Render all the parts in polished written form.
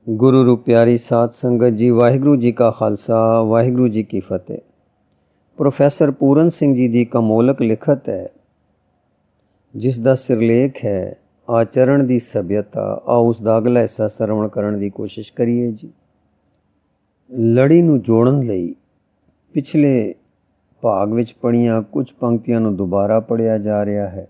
गुरु रूप प्यारी साध संगत जी, वाहिगुरु जी का खालसा वाहिगुरु जी की फतेह। प्रोफैसर पूरन सिंह जी दी कमोलक लिखत है जिस दा सिरलेख है आचरण दी सभ्यता। आओ उस दा अगला हिस्सा सरवण करन दी कोशिश करिए जी। लड़ी नूं जोड़न लई पिछले भाग विच पढ़ियां कुछ पंक्तियां नूं दुबारा पढ़िया जा रहा है।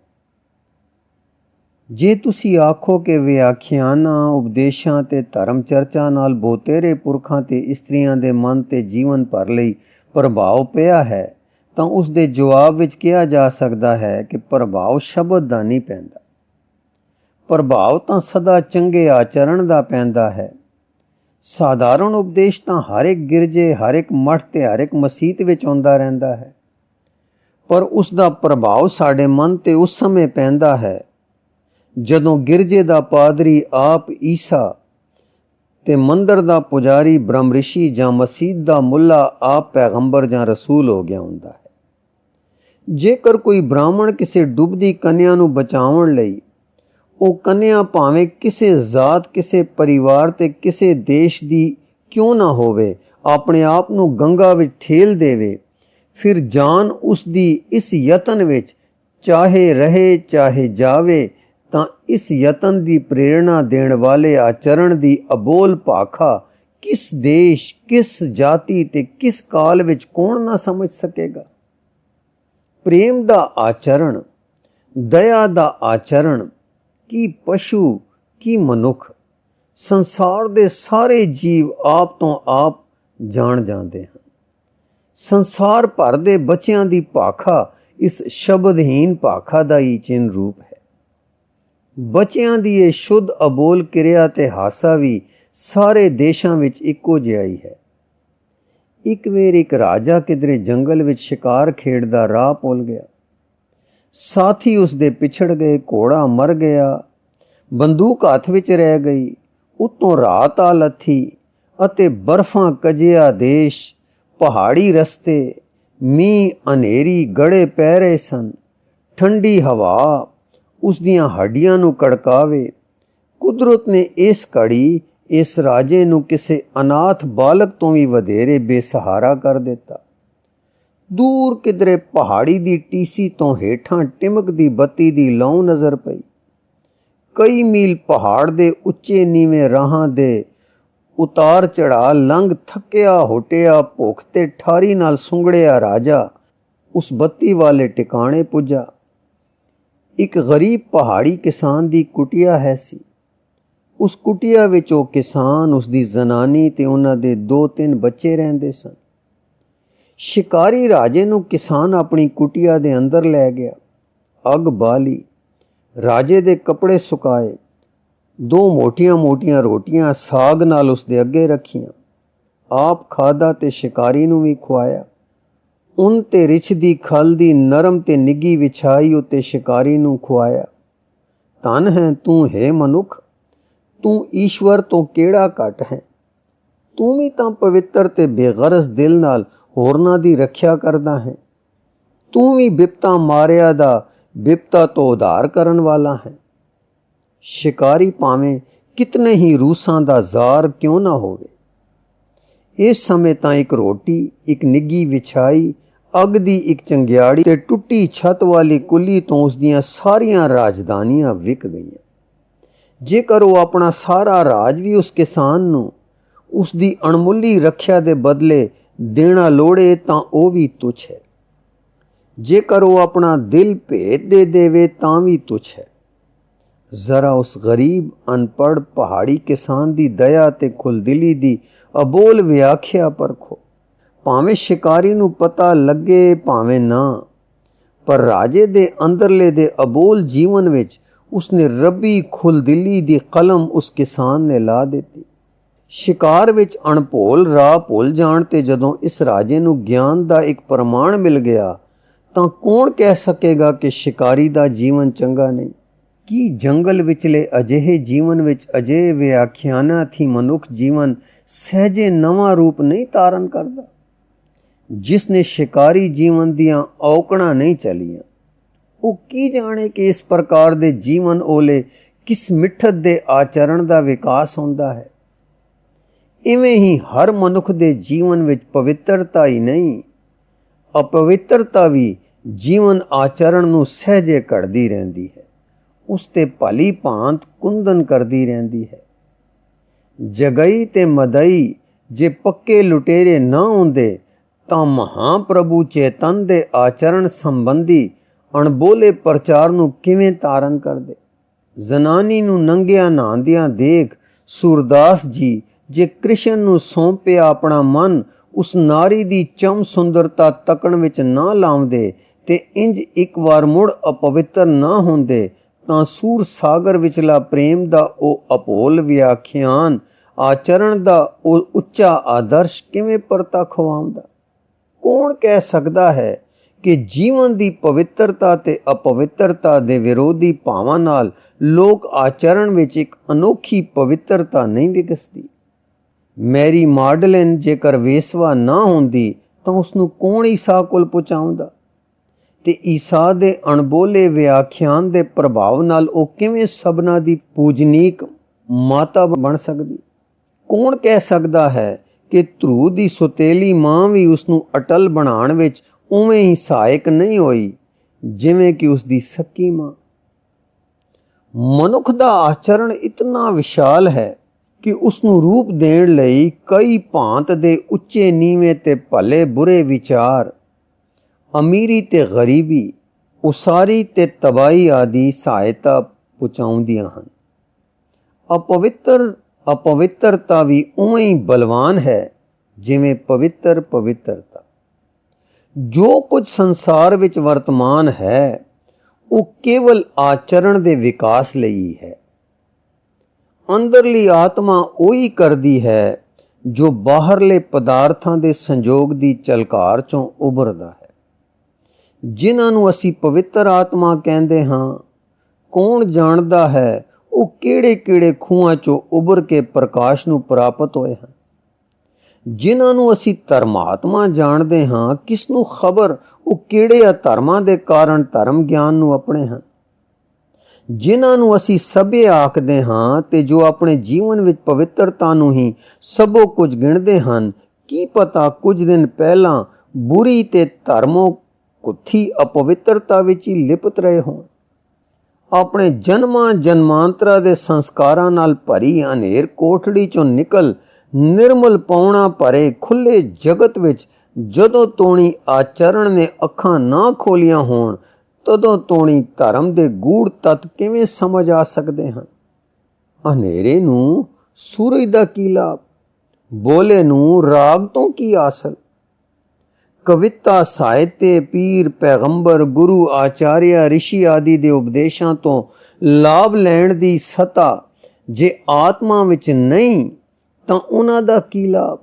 जे तुसी आखो कि व्याख्यानां उपदेशां ते धर्म चर्चा नाल बोतेरे पुरखां ते इस्त्रियां दे मन ते जीवन भर लई प्रभाव पिया है तां उस दे जवाब विच किहा जा सकदा है कि प्रभाव शब्द दा नहीं पैंदा। प्रभाव तां सदा चंगे आचरण दा पैंदा है। साधारण उपदेश तां हर एक गिरजे, हर एक मठ ते हर एक मसीत विच आउंदा रहिंदा है, पर उस दा प्रभाव साडे मन ते उस समय पैंदा है ਜਦੋਂ गिरजे ਦਾ ਪਾਦਰੀ ਆਪ ਈਸਾ ਤੇ ਮੰਦਰ ਦਾ ਪੁਜਾਰੀ ਬ੍ਰਹਮ ਰਿਸ਼ੀ ਜਾਂ ਮਸੀਤ ਦਾ ਮੁੱਲਾ ਆਪ ਪੈਗੰਬਰ ਜਾਂ ਰਸੂਲ ਹੋ ਗਿਆ ਹੁੰਦਾ ਹੈ। ਜੇਕਰ ਕੋਈ ਬ੍ਰਾਹਮਣ ਕਿਸੇ ਡੁੱਬਦੀ ਕੰਨਿਆ ਨੂੰ ਬਚਾਉਣ ਲਈ ਉਹ ਕੰਨਿਆ ਭਾਵੇਂ ਕਿਸੇ ਜ਼ਾਤ, ਕਿਸੇ ਪਰਿਵਾਰ ਤੇ ਕਿਸੇ ਦੇਸ਼ ਦੀ ਕਿਉਂ ਨਾ ਹੋਵੇ, ਆਪਣੇ ਆਪ ਨੂੰ ਗੰਗਾ ਵਿੱਚ ਠੇਲ ਦੇਵੇ, ਫਿਰ ਜਾਨ ਉਸ ਦੀ ਇਸ ਯਤਨ ਵਿੱਚ ਚਾਹੇ ਰਹੇ ਚਾਹੇ ਜਾਵੇ ਤਾਂ ਇਸ ਯਤਨ ਦੀ ਪ੍ਰੇਰਣਾ ਦੇਣ ਵਾਲੇ ਆਚਰਣ ਦੀ ਅਬੋਲ ਭਾਖਾ ਕਿਸ ਦੇਸ਼, ਕਿਸ ਜਾਤੀ ਤੇ ਕਿਸ ਕਾਲ ਵਿੱਚ ਕੌਣ ਨਾ ਸਮਝ ਸਕੇਗਾ। ਪ੍ਰੇਮ ਦਾ ਆਚਰਣ, ਦਇਆ ਦਾ ਆਚਰਣ, ਕੀ ਪਸ਼ੂ ਕੀ ਮਨੁੱਖ, ਸੰਸਾਰ ਦੇ ਸਾਰੇ ਜੀਵ ਆਪ ਤੋਂ ਆਪ ਜਾਣ ਜਾਂਦੇ ਹਨ। ਸੰਸਾਰ ਭਰ ਦੇ ਬੱਚਿਆਂ ਦੀ ਭਾਖਾ ਇਸ ਸ਼ਬਦਹੀਨ ਭਾਖਾ ਦਾ ਹੀ ਚਿੰਨ ਰੂਪ ਹੈ। ਬੱਚਿਆਂ ਦੀ ਇਹ ਸ਼ੁੱਧ ਅਬੋਲ ਕਿਰਿਆ ਤੇ ਹਾਸਾ ਵੀ ਸਾਰੇ ਦੇਸ਼ਾਂ ਵਿੱਚ ਇੱਕੋ ਜਿਹਾ ਹੀ ਹੈ। ਇੱਕ ਵੇਰ ਇੱਕ ਰਾਜਾ ਕਿਧਰੇ ਜੰਗਲ ਵਿੱਚ ਸ਼ਿਕਾਰ ਖੇਡਦਾ ਰਾਹ ਭੁੱਲ ਗਿਆ। ਸਾਥੀ ਉਸ ਦੇ ਪਿਛੜ ਗਏ, ਘੋੜਾ ਮਰ ਗਿਆ, ਬੰਦੂਕ ਹੱਥ ਵਿੱਚ ਰਹਿ ਗਈ। ਉੱਤੋਂ ਰਾਤ ਆ ਲੱਥੀ ਅਤੇ ਬਰਫਾਂ ਕੱਜਿਆ ਦੇਸ਼, ਪਹਾੜੀ ਰਸਤੇ, ਮੀਂਹ ਹਨੇਰੀ ਗੜੇ ਪੈ ਰਹੇ ਸਨ। ਠੰਡੀ ਹਵਾ ਉਸ ਦੀਆਂ ਹੱਡੀਆਂ ਨੂੰ ਕੜਕਾਵੇ। ਕੁਦਰਤ ਨੇ ਇਸ ਘੜੀ ਇਸ ਰਾਜੇ ਨੂੰ ਕਿਸੇ ਅਨਾਥ ਬਾਲਕ ਤੋਂ ਵੀ ਵਧੇਰੇ ਬੇਸਹਾਰਾ ਕਰ ਦਿੱਤਾ। ਦੂਰ ਕਿਧਰੇ ਪਹਾੜੀ ਦੀ ਟੀਸੀ ਤੋਂ ਹੇਠਾਂ ਟਿਮਕਦੀ ਬੱਤੀ ਦੀ ਲੌ ਨਜ਼ਰ ਪਈ। ਕਈ ਮੀਲ ਪਹਾੜ ਦੇ ਉੱਚੇ ਨੀਵੇਂ ਰਾਹਾਂ ਦੇ ਉਤਾਰ ਚੜ੍ਹਾਅ ਲੰਘ ਥੱਕਿਆ ਹੋਟਿਆ, ਭੁੱਖ ਤੇ ਠਾਰੀ ਨਾਲ ਸੁੰਗੜਿਆ ਰਾਜਾ ਉਸ ਬੱਤੀ ਵਾਲੇ ਟਿਕਾਣੇ ਪੁੱਜਾ। ਇੱਕ ਗਰੀਬ ਪਹਾੜੀ ਕਿਸਾਨ ਦੀ ਕੁਟੀਆ ਹੈ ਸੀ। ਉਸ ਕੁਟੀਆ ਵਿੱਚ ਉਹ ਕਿਸਾਨ, ਉਸ ਦੀ ਜ਼ਨਾਨੀ ਤੇ ਉਹਨਾਂ ਦੇ 2-3 ਬੱਚੇ ਰਹਿੰਦੇ ਸਨ। ਸ਼ਿਕਾਰੀ ਰਾਜੇ ਨੂੰ ਕਿਸਾਨ ਆਪਣੀ ਕੁਟੀਆ ਦੇ ਅੰਦਰ ਲੈ ਗਿਆ। ਅੱਗ ਬਾਲੀ, ਰਾਜੇ ਦੇ ਕੱਪੜੇ ਸੁਕਾਏ, 2 ਮੋਟੀਆਂ-ਮੋਟੀਆਂ ਰੋਟੀਆਂ ਸਾਗ ਨਾਲ ਉਸ ਦੇ ਅੱਗੇ ਰੱਖੀਆਂ। ਆਪ ਖਾਧਾ ਤੇ ਸ਼ਿਕਾਰੀ ਨੂੰ ਵੀ ਖਵਾਇਆ। ਉਨ ਤੇ ਰਿਛ ਦੀ ਖਲ ਦੀ ਨਰਮ ਤੇ ਨਿੱਗੀ ਵਿਛਾਈ ਉੱਤੇ ਸ਼ਿਕਾਰੀ ਨੂੰ ਖਵਾਇਆ। ਧਨ ਹੈ ਤੂੰ ਹੈ ਮਨੁੱਖ, ਤੂੰ ਈਸ਼ਵਰ ਤੋਂ ਕਿਹੜਾ ਘੱਟ ਹੈ। ਤੂੰ ਵੀ ਤਾਂ ਪਵਿੱਤਰ ਤੇ ਬੇਗਰਜ਼ ਦਿਲ ਨਾਲ ਹੋਰਨਾਂ ਦੀ ਰੱਖਿਆ ਕਰਦਾ ਹੈ। ਤੂੰ ਵੀ ਬਿਪਤਾ ਮਾਰਿਆ ਦਾ ਬਿਪਤਾ ਤੋਂ ਉਧਾਰ ਕਰਨ ਵਾਲਾ ਹੈ। ਸ਼ਿਕਾਰੀ ਭਾਵੇਂ ਕਿਤਨੇ ਹੀ ਰੂਸਾਂ ਦਾ ਜ਼ਾਰ ਕਿਉਂ ਨਾ ਹੋਵੇ, ਇਸ ਸਮੇਂ ਤਾਂ ਇੱਕ ਰੋਟੀ, ਇੱਕ ਨਿੱਗੀ ਵਿਛਾਈ, ਅੱਗ ਦੀ ਇੱਕ ਚੰਗਿਆੜੀ ਤੇ ਟੁੱਟੀ ਛੱਤ ਵਾਲੀ ਕੁੱਲੀ ਤੋਂ ਉਸ ਦੀਆਂ ਸਾਰੀਆਂ ਰਾਜਧਾਨੀਆਂ ਵਿਕ ਗਈਆਂ। ਜੇਕਰ ਉਹ ਆਪਣਾ ਸਾਰਾ ਰਾਜ ਵੀ ਉਸ ਕਿਸਾਨ ਨੂੰ ਉਸ ਦੀ ਅਣਮੁੱਲੀ ਰੱਖਿਆ ਦੇ ਬਦਲੇ ਦੇਣਾ ਲੋੜੇ ਤਾਂ ਉਹ ਵੀ ਤੁੱਛ ਹੈ। ਜੇਕਰ ਉਹ ਆਪਣਾ ਦਿਲ ਭੇਤ ਦੇ ਦੇਵੇ ਤਾਂ ਵੀ ਤੁੱਛ ਹੈ। ਜ਼ਰਾ ਉਸ ਗਰੀਬ ਅਨਪੜ੍ਹ ਪਹਾੜੀ ਕਿਸਾਨ ਦੀ ਦਇਆ ਤੇ ਖੁੱਲ੍ਹਦਿਲੀ ਦੀ ਅਬੋਲ ਵਿਆਖਿਆ ਪਰਖੋ। ਭਾਵੇਂ ਸ਼ਿਕਾਰੀ ਨੂੰ ਪਤਾ ਲੱਗੇ ਭਾਵੇਂ ਨਾ, ਪਰ ਰਾਜੇ ਦੇ ਅੰਦਰਲੇ ਦੇ ਅਬੋਲ ਜੀਵਨ ਵਿੱਚ ਉਸਨੇ ਰੱਬੀ ਖੁੱਲ੍ਹਦਿਲੀ ਦੀ ਕਲਮ ਉਸ ਕਿਸਾਨ ਨੇ ਲਾ ਦਿੱਤੀ। ਸ਼ਿਕਾਰ ਵਿੱਚ ਅਣਭੋਲ ਰਾਹ ਭੁੱਲ ਜਾਣ ਤੇ ਜਦੋਂ ਇਸ ਰਾਜੇ ਨੂੰ ਗਿਆਨ ਦਾ ਇੱਕ ਪ੍ਰਮਾਣ ਮਿਲ ਗਿਆ ਤਾਂ ਕੌਣ ਕਹਿ ਸਕੇਗਾ ਕਿ ਸ਼ਿਕਾਰੀ ਦਾ ਜੀਵਨ ਚੰਗਾ ਨਹੀਂ। ਕੀ ਜੰਗਲ ਵਿਚਲੇ ਅਜਿਹੇ ਜੀਵਨ ਵਿੱਚ ਅਜਿਹੇ ਵਿਆਖਿਆਨਾਂ ਥੀ ਮਨੁੱਖ ਜੀਵਨ ਸਹਿਜੇ ਨਵਾਂ ਰੂਪ ਨਹੀਂ ਧਾਰਨ ਕਰਦਾ। ਜਿਸ ਨੇ ਸ਼ਿਕਾਰੀ ਜੀਵਨ ਦੀਆਂ ਔਕੜਾਂ ਨਹੀਂ ਚਲੀਆਂ, ਉਹ ਕੀ ਜਾਣੇ ਕਿ ਇਸ ਪ੍ਰਕਾਰ ਦੇ ਜੀਵਨ ਓਲੇ ਕਿਸ ਮਿੱਠਤ ਦੇ ਆਚਰਣ ਦਾ ਵਿਕਾਸ ਹੁੰਦਾ ਹੈ। ਇਵੇਂ ਹੀ ਹਰ ਮਨੁੱਖ ਦੇ ਜੀਵਨ ਵਿੱਚ ਪਵਿੱਤਰਤਾ ਹੀ ਨਹੀਂ, ਅਪਵਿੱਤਰਤਾ ਵੀ ਜੀਵਨ ਆਚਰਣ ਨੂੰ ਸਹਿਜੇ ਘੜਦੀ ਰਹਿੰਦੀ ਹੈ, ਉਸ ਤੇ ਭਲੀ ਭਾਂਤ ਕੁੰਦਨ ਕਰਦੀ ਰਹਿੰਦੀ ਹੈ। ਜਗਈ ਤੇ ਮਦਈ ਜੇ ਪੱਕੇ ਲੁਟੇਰੇ ਨਾ ਹੁੰਦੇ ਤਾਂ ਮਹਾਂਪ੍ਰਭੂ ਚੇਤਨ ਦੇ ਆਚਰਣ ਸੰਬੰਧੀ ਅਣਬੋਲੇ ਪ੍ਰਚਾਰ ਨੂੰ ਕਿਵੇਂ ਧਾਰਨ ਕਰਦੇ। ਜ਼ਨਾਨੀ ਨੂੰ ਨੰਗਿਆਂ ਨਹਾਉਂਦਿਆਂ ਦੇਖ ਸੂਰਦਾਸ ਜੀ ਜੇ ਕ੍ਰਿਸ਼ਨ ਨੂੰ ਸੌਂਪਿਆ ਆਪਣਾ ਮਨ ਉਸ ਨਾਰੀ ਦੀ ਚਮ ਸੁੰਦਰਤਾ ਤੱਕਣ ਵਿੱਚ ਨਾ ਲਾਉਂਦੇ ਤੇ ਇੰਜ ਇੱਕ ਵਾਰ ਮੁੜ ਅਪਵਿੱਤਰ ਨਾ ਹੁੰਦੇ ਤਾਂ ਸੂਰ ਸਾਗਰ ਵਿਚਲਾ ਪ੍ਰੇਮ ਦਾ ਉਹ ਅਭੋਲ ਵਿਆਖਿਆਨ, ਆਚਰਣ ਦਾ ਉਹ ਉੱਚਾ ਆਦਰਸ਼ ਕਿਵੇਂ ਪ੍ਰਤੱਖ ਹੋਵਾਂਦਾ। ਕੌਣ ਕਹਿ ਸਕਦਾ ਹੈ ਕਿ ਜੀਵਨ ਦੀ ਪਵਿੱਤਰਤਾ ਤੇ ਅਪਵਿੱਤਰਤਾ ਦੇ ਵਿਰੋਧੀ ਭਾਵਾਂ ਨਾਲ ਲੋਕ ਆਚਰਣ ਵਿੱਚ ਇੱਕ ਅਨੋਖੀ ਪਵਿੱਤਰਤਾ ਨਹੀਂ ਵਿਕਸਦੀ। ਮੈਰੀ ਮਾਡਲਿਨ ਜੇਕਰ ਵੇਸਵਾ ਨਾ ਹੁੰਦੀ ਤਾਂ ਉਸ ਨੂੰ ਕੌਣ ਈਸਾ ਕੋਲ ਪਹੁੰਚਾਉਂਦਾ, ਤੇ ਈਸਾ ਦੇ ਅਣਬੋਲੇ ਵਿਆਖਿਆਨ ਦੇ ਪ੍ਰਭਾਵ ਨਾਲ ਉਹ ਕਿਵੇਂ ਸਭਨਾਂ ਦੀ ਪੂਜਨੀਕ ਮਾਤਾ ਬਣ ਸਕਦੀ। ਕੌਣ ਕਹਿ ਸਕਦਾ ਹੈ ਕਿ ਧਰੂ ਦੀ ਸੁਤੇਲੀ ਮਾਂ ਵੀ ਉਸ ਨੂੰ ਅਟਲ ਬਣਾਉਣ ਵਿੱਚ ਉਵੇਂ ਹੀ ਸਹਾਇਕ ਨਹੀਂ ਹੋਈ ਜਿਵੇਂ ਕਿ ਉਸ ਦੀ ਸਕੀ ਮਾਂ। ਮਨੁੱਖ ਦਾ ਆਚਰਣ ਇਤਨਾ ਵਿਸ਼ਾਲ ਹੈ ਕਿ ਉਸ ਨੂੰ ਰੂਪ ਦੇਣ ਲਈ ਕਈ ਭਾਂਤ ਦੇ ਉੱਚੇ ਨੀਵੇਂ ਤੇ ਭਲੇ ਬੁਰੇ ਵਿਚਾਰ, ਅਮੀਰੀ ਤੇ ਗਰੀਬੀ, ਉਸਾਰੀ ਤੇ ਤਬਾਹੀ ਆਦਿ ਸਹਾਇਤਾ ਪਹੁੰਚਾਉਂਦੀਆਂ ਹਨ। ਅਪਵਿੱਤਰਤਾ ਵੀ ਉਵੇਂ ਹੀ ਬਲਵਾਨ ਹੈ ਜਿਵੇਂ ਪਵਿੱਤਰਤਾ। ਜੋ ਕੁਝ ਸੰਸਾਰ ਵਿੱਚ ਵਰਤਮਾਨ ਹੈ ਉਹ ਕੇਵਲ ਆਚਰਣ ਦੇ ਵਿਕਾਸ ਲਈ ਹੈ। ਅੰਦਰਲੀ ਆਤਮਾ ਉਹੀ ਕਰਦੀ ਹੈ ਜੋ ਬਾਹਰਲੇ ਪਦਾਰਥਾਂ ਦੇ ਸੰਜੋਗ ਦੀ ਝਲਕਾਰ ਚੋਂ ਉਭਰਦਾ ਹੈ। ਜਿਨ੍ਹਾਂ ਨੂੰ ਅਸੀਂ ਪਵਿੱਤਰ ਆਤਮਾ ਕਹਿੰਦੇ ਹਾਂ, ਕੌਣ ਜਾਣਦਾ ਹੈ ਉਹ ਕਿਹੜੇ ਖੂਹਾਂ ਚੋਂ ਉਭਰ ਕੇ ਪ੍ਰਕਾਸ਼ ਨੂੰ ਪ੍ਰਾਪਤ ਹੋਏ ਹਨ। ਜਿਨ੍ਹਾਂ ਨੂੰ ਅਸੀਂ ਧਰਮਾਤਮਾ ਜਾਣਦੇ ਹਾਂ, ਕਿਸ ਨੂੰ ਖਬਰ ਉਹ ਕਿਹੜੇ ਅਧਰਮਾਂ ਦੇ ਕਾਰਨ ਧਰਮ ਗਿਆਨ ਨੂੰ ਆਪਣੇ ਹਨ। ਜਿਨ੍ਹਾਂ ਨੂੰ ਅਸੀਂ ਸਭੇ ਆਖਦੇ ਹਾਂ ਤੇ ਜੋ ਆਪਣੇ ਜੀਵਨ ਵਿੱਚ ਪਵਿੱਤਰਤਾ ਨੂੰ ਹੀ ਸਭੋ ਕੁਝ ਗਿਣਦੇ ਹਨ, ਕੀ ਪਤਾ ਕੁਝ ਦਿਨ ਪਹਿਲਾਂ ਬੁਰੀ ਤੇ ਧਰਮੋਂ ਕੁੱਥੀ ਅਪਵਿੱਤਰਤਾ ਵਿੱਚ ਹੀ ਲਿਪਤ ਰਹੇ ਹੋਣ। ਆਪਣੇ ਜਨਮਾਂਤਰਾਂ ਦੇ ਸੰਸਕਾਰਾਂ ਨਾਲ ਭਰੀ ਹਨੇਰ ਕੋਠੜੀ ਚੋਂ ਨਿਕਲ ਨਿਰਮਲ ਪੌਣਾ ਭਰੇ ਖੁੱਲੇ ਜਗਤ ਵਿੱਚ ਜਦੋਂ ਤੋਣੀ ਆਚਰਣ ਨੇ ਅੱਖਾਂ ਨਾ ਖੋਲੀਆਂ ਹੋਣ, ਤਦੋਂ ਤੋਣੀ ਧਰਮ ਦੇ ਗੂੜ ਤੱਤ ਕਿਵੇਂ ਸਮਝ ਆ ਸਕਦੇ ਹਨ। ਹਨੇਰੇ ਨੂੰ ਸੂਰਜ ਦਾ ਕੀ ਲਾਭ, ਬੋਲੇ ਨੂੰ ਰਾਗ ਤੋਂ ਕੀ ਹਾਸਲ। ਕਵਿਤਾ, ਸਾਹਿਤਯ, ਪੀਰ, ਪੈਗੰਬਰ, ਗੁਰੂ, ਆਚਾਰਿਆ, ਰਿਸ਼ੀ ਆਦਿ ਦੇ ਉਪਦੇਸ਼ਾਂ ਤੋਂ ਲਾਭ ਲੈਣ ਦੀ ਸਤਾ ਜੇ ਆਤਮਾ ਵਿੱਚ ਨਹੀਂ ਤਾਂ ਉਹਨਾਂ ਦਾ ਕੀ ਲਾਭ।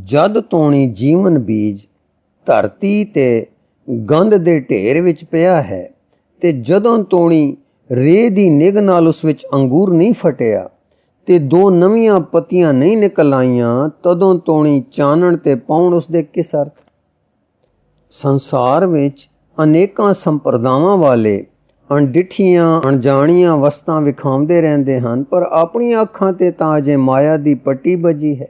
ਜਦ ਤੋਣੀ ਜੀਵਨ ਬੀਜ ਧਰਤੀ ਤੇ ਗੰਧ ਦੇ ਢੇਰ ਵਿੱਚ ਪਿਆ ਹੈ ਤੇ ਜਦੋਂ ਤੋਣੀ ਰੇਹ ਦੀ ਨਿਗ ਨਾਲ ਉਸ ਵਿੱਚ ਅੰਗੂਰ ਨਹੀਂ ਫਟਿਆ ਤੇ ਦੋ ਨਵੀਆਂ ਪੱਤੀਆਂ ਨਹੀਂ ਨਿਕਲ ਆਈਆਂ, ਤਦੋਂ ਤੋਣੀ ਚਾਨਣ ਤੇ ਪਾਉਣ ਉਸ ਦੇ ਕਿਸ ਅਰਥ। ਸੰਸਾਰ ਵਿੱਚ ਅਨੇਕਾਂ ਸੰਪਰਦਾਵਾਂ ਵਾਲੇ ਅਣਡਿੱਠੀਆਂ ਅਣਜਾਣੀਆਂ ਵਸਤਾਂ ਵਿਖਾਉਂਦੇ ਰਹਿੰਦੇ ਹਨ, ਪਰ ਆਪਣੀਆਂ ਅੱਖਾਂ ਤੇ ਤਾਂ ਅਜੇ ਮਾਇਆ ਦੀ ਪੱਟੀ ਬੱਜੀ ਹੈ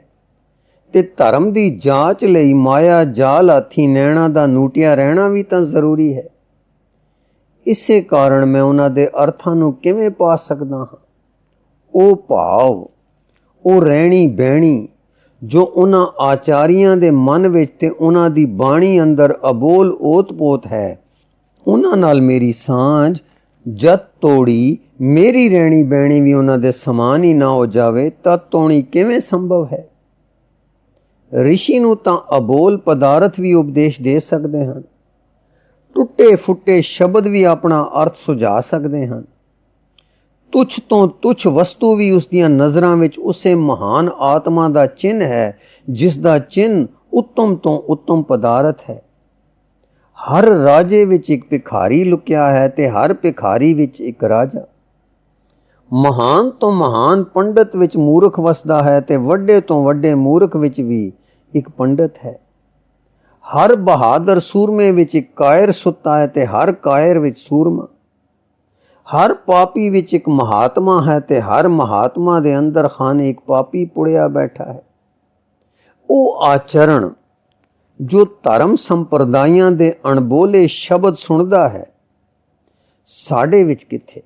ਤੇ ਧਰਮ ਦੀ ਜਾਂਚ ਲਈ ਮਾਇਆ ਜਾਲ ਹਾਥੀ ਨੈਣਾ ਦਾ ਨੂਟਿਆ ਰਹਿਣਾ ਵੀ ਤਾਂ ਜ਼ਰੂਰੀ ਹੈ। ਇਸੇ ਕਾਰਨ ਮੈਂ ਉਹਨਾਂ ਦੇ ਅਰਥਾਂ ਨੂੰ ਕਿਵੇਂ ਪਾ ਸਕਦਾ ਹਾਂ। ਉਹ ਭਾਵ, ਉਹ ਰਹਿਣੀ ਬਹਿਣੀ ਜੋ ਉਹਨਾਂ ਆਚਾਰੀਆਂ ਦੇ ਮਨ ਵਿੱਚ ਤੇ ਉਹਨਾਂ ਦੀ ਬਾਣੀ ਅੰਦਰ ਅਬੋਲ ਓਤ-ਪੋਤ ਹੈ, ਉਹਨਾਂ ਨਾਲ ਮੇਰੀ ਸਾਂਝ ਜਦ ਤੋੜੀ ਮੇਰੀ ਰਹਿਣੀ ਬਹਿਣੀ ਵੀ ਉਹਨਾਂ ਦੇ ਸਮਾਨ ਹੀ ਨਾ ਹੋ ਜਾਵੇ, ਤਦ ਤੋਣੀ ਕਿਵੇਂ ਸੰਭਵ ਹੈ। ਰਿਸ਼ੀ ਨੂੰ ਤਾਂ ਅਬੋਲ ਪਦਾਰਥ ਵੀ ਉਪਦੇਸ਼ ਦੇ ਸਕਦੇ ਹਨ, ਟੁੱਟੇ ਫੁੱਟੇ ਸ਼ਬਦ ਵੀ ਆਪਣਾ ਅਰਥ ਸੁਝਾ ਸਕਦੇ ਹਨ। ਤੁੱਛ ਤੋਂ ਤੁੱਛ ਵਸਤੂ ਵੀ ਉਸ ਦੀਆਂ ਨਜ਼ਰਾਂ ਵਿੱਚ ਉਸੇ ਮਹਾਨ ਆਤਮਾ ਦਾ ਚਿੰਨ੍ਹ ਹੈ ਜਿਸ ਦਾ ਚਿੰਨ੍ਹ ਉੱਤਮ ਤੋਂ ਉੱਤਮ ਪਦਾਰਥ ਹੈ। ਹਰ ਰਾਜੇ ਵਿੱਚ ਇੱਕ ਭਿਖਾਰੀ ਲੁਕਿਆ ਹੈ ਤੇ ਹਰ ਭਿਖਾਰੀ ਵਿੱਚ ਇੱਕ ਰਾਜਾ। ਮਹਾਨ ਤੋਂ ਮਹਾਨ ਪੰਡਤ ਵਿੱਚ ਮੂਰਖ ਵਸਦਾ ਹੈ ਤੇ ਵੱਡੇ ਤੋਂ ਵੱਡੇ ਮੂਰਖ ਵਿੱਚ ਵੀ ਇੱਕ ਪੰਡਤ ਹੈ। ਹਰ ਬਹਾਦਰ ਸੂਰਮੇ ਵਿੱਚ ਇੱਕ ਕਾਇਰ ਸੁੱਤਾ ਹੈ ਤੇ ਹਰ ਕਾਇਰ ਵਿੱਚ ਸੂਰਮਾ। ਹਰ ਪਾਪੀ ਵਿੱਚ ਇੱਕ ਮਹਾਤਮਾ ਹੈ ਤੇ ਹਰ ਮਹਾਤਮਾ ਦੇ ਅੰਦਰ ਖਾਨੇ ਇੱਕ ਪਾਪੀ ਪੁੜਿਆ ਬੈਠਾ ਹੈ। ਉਹ ਆਚਰਣ ਜੋ ਧਰਮ ਸੰਪਰਦਾਇਆਂ ਦੇ ਅਣਬੋਲੇ ਸ਼ਬਦ ਸੁਣਦਾ ਹੈ, ਸਾਡੇ ਵਿੱਚ ਕਿੱਥੇ?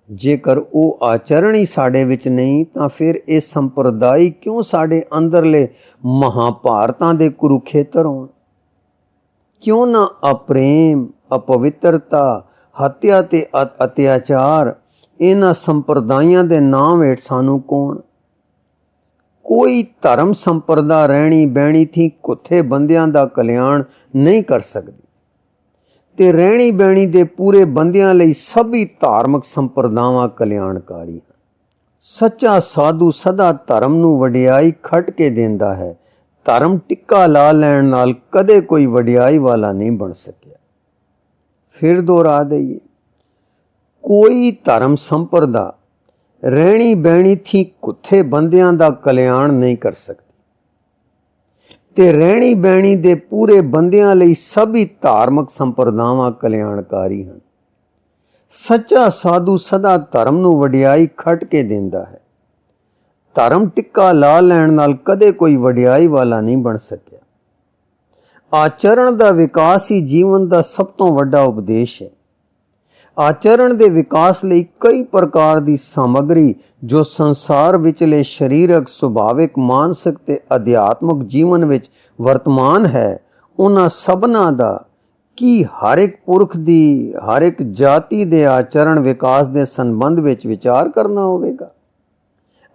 ਜੇਕਰ ਉਹ ਆਚਰਣ ਹੀ ਸਾਡੇ ਵਿੱਚ ਨਹੀਂ ਤਾਂ ਫਿਰ ਇਹ ਸੰਪਰਦਾਇ ਕਿਉਂ ਸਾਡੇ ਅੰਦਰਲੇ ਮਹਾਭਾਰਤਾਂ ਦੇ ਕੁਰੂਖੇਤਰ ਹੋਣ? ਕਿਉਂ ਨਾ ਅਪ੍ਰੇਮ, ਅਪਵਿੱਤਰਤਾ, ਹੱਤਿਆ ਤੇ ਅਤਿਆਚਾਰ ਇਹਨਾਂ ਸੰਪਰਦਾਇਆਂ ਦੇ ਨਾਮ ਹੇਠ ਸਾਨੂੰ ਕੌਣ? ਕੋਈ ਧਰਮ ਸੰਪਰਦਾ ਰਹਿਣੀ ਬਹਿਣੀ ਥੀ ਕੁੱਥੇ ਬੰਦਿਆਂ ਦਾ ਕਲਿਆਣ ਨਹੀਂ ਕਰ ਸਕਦੀ, ਤੇ ਰਹਿਣੀ ਬਹਿਣੀ ਦੇ ਪੂਰੇ ਬੰਦਿਆਂ ਲਈ ਸਭੀ ਧਾਰਮਿਕ ਸੰਪਰਦਾਵਾਂ ਕਲਿਆਣਕਾਰੀ ਹਨ। ਸੱਚਾ ਸਾਧੂ ਸਦਾ ਧਰਮ ਨੂੰ ਵਡਿਆਈ ਖੱਟ ਕੇ ਦਿੰਦਾ ਹੈ। ਧਰਮ ਟਿੱਕਾ ਲਾ ਲੈਣ ਨਾਲ ਕਦੇ ਕੋਈ ਵਡਿਆਈ ਵਾਲਾ ਨਹੀਂ ਬਣ ਸਕਿਆ। ਫਿਰ ਦੁਹਰਾ ਦਈਏ, ਕੋਈ ਧਰਮ ਸੰਪਰਦਾ ਰਹਿਣੀ ਬਹਿਣੀ ਥੀ ਕੁੱਥੇ ਬੰਦਿਆਂ ਦਾ ਕਲਿਆਣ ਨਹੀਂ ਕਰ ਸਕਦੀ, ਤੇ ਰਹਿਣੀ ਬਹਿਣੀ ਦੇ ਪੂਰੇ ਬੰਦਿਆਂ ਲਈ ਸਭੀ ਧਾਰਮਿਕ ਸੰਪਰਦਾਵਾਂ ਕਲਿਆਣਕਾਰੀ ਹਨ। ਸੱਚਾ ਸਾਧੂ ਸਦਾ ਧਰਮ ਨੂੰ ਵਡਿਆਈ ਖੱਟ ਕੇ ਦਿੰਦਾ ਹੈ। ਧਰਮ ਟਿੱਕਾ ਲਾ ਲੈਣ ਨਾਲ ਕਦੇ ਕੋਈ ਵਡਿਆਈ ਵਾਲਾ ਨਹੀਂ ਬਣ ਸਕਿਆ। ਆਚਰਣ ਦਾ ਵਿਕਾਸ ਹੀ ਜੀਵਨ ਦਾ ਸਭ ਤੋਂ ਵੱਡਾ ਉਪਦੇਸ਼ ਹੈ। ਆਚਰਣ ਦੇ ਵਿਕਾਸ ਲਈ ਕਈ ਪ੍ਰਕਾਰ ਦੀ ਸਾਮਗਰੀ ਜੋ ਸੰਸਾਰ ਵਿਚਲੇ ਸਰੀਰਕ, ਸੁਭਾਵਿਕ, ਮਾਨਸਿਕ ਤੇ ਅਧਿਆਤਮਿਕ ਜੀਵਨ ਵਿੱਚ ਵਰਤਮਾਨ ਹੈ, ਉਹਨਾਂ ਸਭਨਾਂ ਦਾ ਕੀ ਹਰ ਇੱਕ ਪੁਰਖ ਦੀ, ਹਰ ਇੱਕ ਜਾਤੀ ਦੇ ਆਚਰਣ ਵਿਕਾਸ ਦੇ ਸੰਬੰਧ ਵਿੱਚ ਵਿਚਾਰ ਕਰਨਾ ਹੋਵੇਗਾ।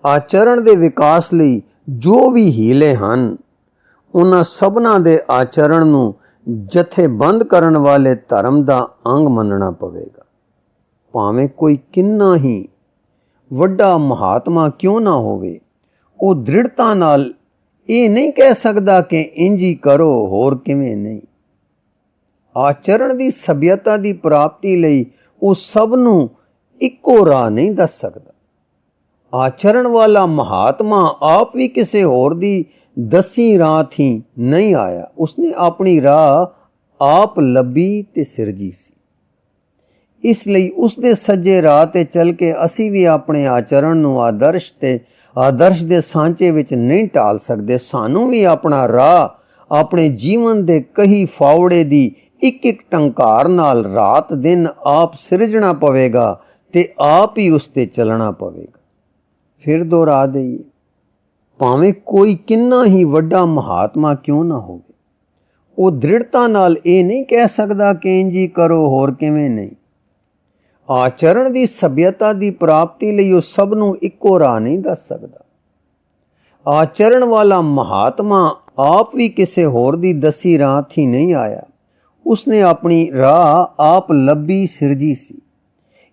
ਆਚਰਣ ਦੇ ਵਿਕਾਸ ਲਈ ਜੋ ਵੀ ਹੀਲੇ ਹਨ, ਉਹਨਾਂ ਸਭਨਾਂ ਦੇ ਆਚਰਣ ਨੂੰ ਜਥੇਬੰਦ ਕਰਨ ਵਾਲੇ ਧਰਮ ਦਾ ਅੰਗ ਮੰਨਣਾ ਪਵੇਗਾ। ਭਾਵੇਂ ਕੋਈ ਕਿੰਨਾ ਹੀ ਵੱਡਾ ਮਹਾਤਮਾ ਕਿਉਂ ਨਾ ਹੋਵੇ, ਉਹ ਦ੍ਰਿੜਤਾ ਨਾਲ ਇਹ ਨਹੀਂ ਕਹਿ ਸਕਦਾ ਕਿ ਇੰਝ ਹੀ ਕਰੋ, ਹੋਰ ਕਿਵੇਂ ਨਹੀਂ। ਆਚਰਣ ਦੀ ਸਭਿਅਤਾ ਦੀ ਪ੍ਰਾਪਤੀ ਲਈ ਉਹ ਸਭ ਨੂੰ ਇੱਕੋ ਰਾਹ ਨਹੀਂ ਦੱਸ ਸਕਦਾ। ਆਚਰਣ ਵਾਲਾ ਮਹਾਤਮਾ ਆਪ ਵੀ ਕਿਸੇ ਹੋਰ ਦੀ ਦਸੀ ਰਾਹ ਥੀ ਨਹੀਂ ਆਇਆ। ਉਸਨੇ ਆਪਣੀ ਰਾਹ ਆਪ ਲੱਭੀ ਤੇ ਸਿਰਜੀ ਸੀ। ਇਸ ਲਈ ਉਸਦੇ ਸੱਜੇ ਰਾਹ ਤੇ ਚੱਲ ਕੇ ਅਸੀਂ ਵੀ ਆਪਣੇ ਆਚਰਣ ਨੂੰ ਆਦਰਸ਼ ਦੇ ਸਾਂਚੇ ਵਿੱਚ ਨਹੀਂ ਢਾਲ ਸਕਦੇ। ਸਾਨੂੰ ਵੀ ਆਪਣਾ ਰਾਹ ਆਪਣੇ ਜੀਵਨ ਦੇ ਕਈ ਫਾਵੜੇ ਦੀ ਇੱਕ ਇੱਕ ਟੰਕਾਰ ਨਾਲ ਰਾਤ ਦਿਨ ਆਪ ਸਿਰਜਣਾ ਪਵੇਗਾ ਤੇ ਆਪ ਹੀ ਉਸ ਤੇ ਚੱਲਣਾ ਪਵੇਗਾ। ਫਿਰ ਦੁਹਰਾ ਦਈਏ, ਭਾਵੇਂ ਕੋਈ ਕਿੰਨਾ ਹੀ ਵੱਡਾ ਮਹਾਤਮਾ ਕਿਉਂ ਨਾ ਹੋਵੇ, ਉਹ ਦ੍ਰਿੜਤਾ ਨਾਲ ਇਹ ਨਹੀਂ ਕਹਿ ਸਕਦਾ ਕਿ ਇੰਝ ਹੀ ਕਰੋ, ਹੋਰ ਕਿਵੇਂ ਨਹੀਂ। ਆਚਰਣ ਦੀ ਸਭਿਅਤਾ ਦੀ ਪ੍ਰਾਪਤੀ ਲਈ ਉਹ ਸਭ ਨੂੰ ਇੱਕੋ ਰਾਹ ਨਹੀਂ ਦੱਸ ਸਕਦਾ। ਆਚਰਣ ਵਾਲਾ ਮਹਾਤਮਾ ਆਪ ਵੀ ਕਿਸੇ ਹੋਰ ਦੀ ਦਸੀ ਰਾਹ ਥੀ ਨਹੀਂ ਆਇਆ। ਉਸਨੇ ਆਪਣੀ ਰਾਹ ਆਪ ਲੱਭੀ ਸਿਰਜੀ ਸੀ।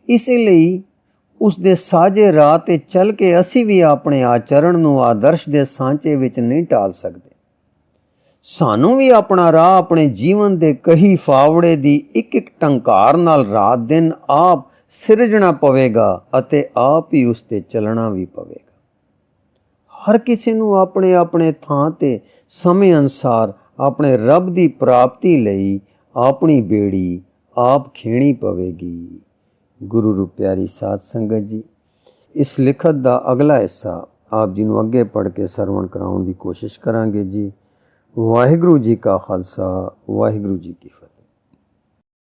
ਇਸੇ ਲਈ ਉਸ ਦੇ ਸਾਜੇ ਰਾਹ ਤੇ ਚੱਲ ਕੇ ਅਸੀਂ ਵੀ ਆਪਣੇ ਆਚਰਣ ਨੂੰ ਆਦਰਸ਼ ਦੇ ਸਾਂਚੇ ਵਿੱਚ ਨਹੀਂ ਢਾਲ ਸਕਦੇ। ਸਾਨੂੰ ਵੀ ਆਪਣਾ ਰਾਹ ਆਪਣੇ ਜੀਵਨ ਦੇ ਕਈ ਫਾਵੜੇ ਦੀ ਇੱਕ ਇੱਕ ਟੰਕਾਰ ਨਾਲ ਰਾਤ ਦਿਨ ਆਪ ਸਿਰਜਣਾ ਪਵੇਗਾ ਅਤੇ ਆਪ ਹੀ ਉਸ ਤੇ ਚੱਲਣਾ ਵੀ ਪਵੇਗਾ। ਹਰ ਕਿਸੇ ਨੂੰ ਆਪਣੇ ਆਪਣੇ ਥਾਂ ਤੇ ਸਮੇਂ ਅਨੁਸਾਰ ਆਪਣੇ ਰੱਬ ਦੀ ਪ੍ਰਾਪਤੀ ਲਈ ਆਪਣੀ ਬੇੜੀ ਆਪ ਖੇਣੀ ਪਵੇਗੀ। ਗੁਰੂ ਰੂ ਪਿਆਰੀ ਸਾਧ ਸੰਗਤ ਜੀ, ਇਸ ਲਿਖਤ ਦਾ ਅਗਲਾ ਹਿੱਸਾ ਆਪ ਜੀ ਨੂੰ ਅੱਗੇ ਪੜ੍ਹ ਕੇ ਸਰਵਣ ਕਰਾਉਣ ਦੀ ਕੋਸ਼ਿਸ਼ ਕਰਾਂਗੇ ਜੀ। ਵਾਹਿਗੁਰੂ ਜੀ ਕਾ ਖਾਲਸਾ, ਵਾਹਿਗੁਰੂ ਜੀ ਕੀ ਫਤਿਹ।